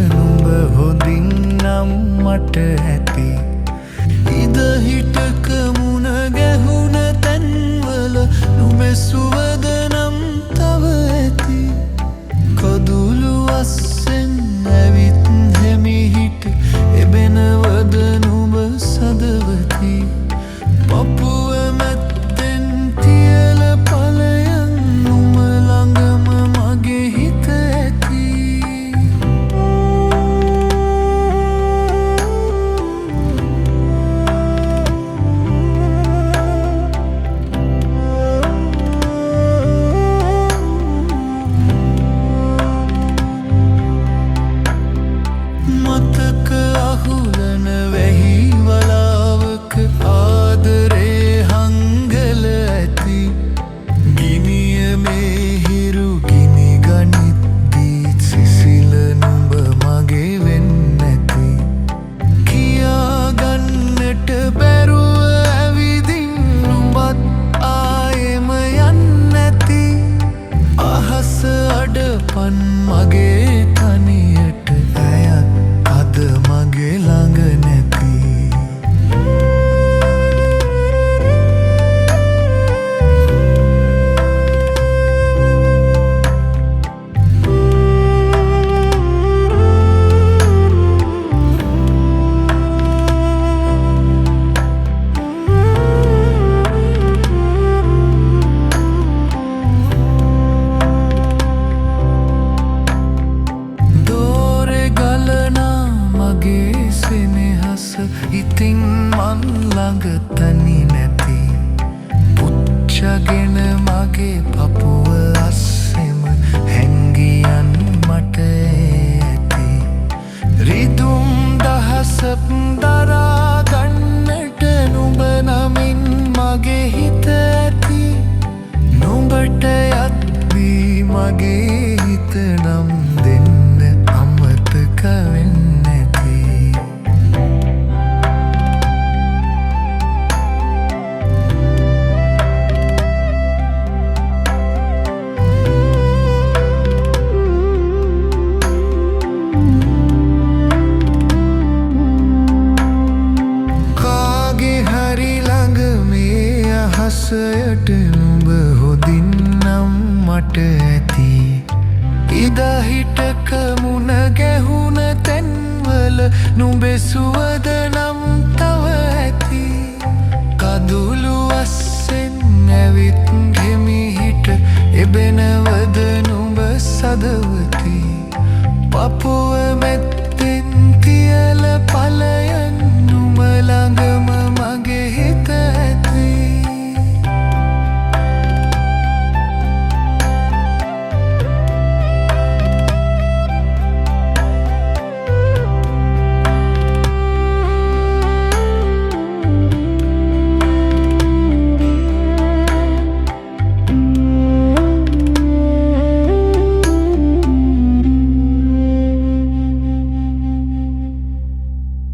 නුඹ හොඳින් නම් මට ඇති ඉද හිටක මුණ ගැහුණ තැන්වල නුඹේ සුවද නම් තව ඇති කඳුළු අස්සෙන් ඇවිත් හෙමිහිට එබෙනවද නුඹ සදවති පපුව මැත්තෙන් තියල පලයන් නුඹ ළඟම මගේ හිත ඇති මතක අහුලන වැහි වලාවක ආදරේ හංගල ඇති ගිනිය මේ හිරු ගිනි ගනිද්දීත් සිසිල නුඹ මගේ වෙන්නැති කියාගන්නට බැරුව ඇවිදින් නුඹත් ආයෙම යන්නැති අහස අඩපන් මගේ තනියට ඇයත් අද මගේ ළඟ නැති ඉතින් මන් ළඟ තනි නැති පුච්චගෙන මගේ පපුව අස්සෙම හැංගියන් මට ඇති රිදුම් දහසක් දරා ගන්නට නුඹ නමින් මගේ හිත ඇති නුඹට යත්වී මගේ හිත නම් දෙන්න අමතක වෙන්න හසයට නුඹ හොඳින් නම් මට ඇති ඉද හිටක මුණ ගැහුණ තැන්වල නුඹේ සුවද නම් තව ඇති කඳුළු අස්සෙන් ඇවිත් හෙමිහිට එබෙනවද නුඹ සදවති පපුව මැද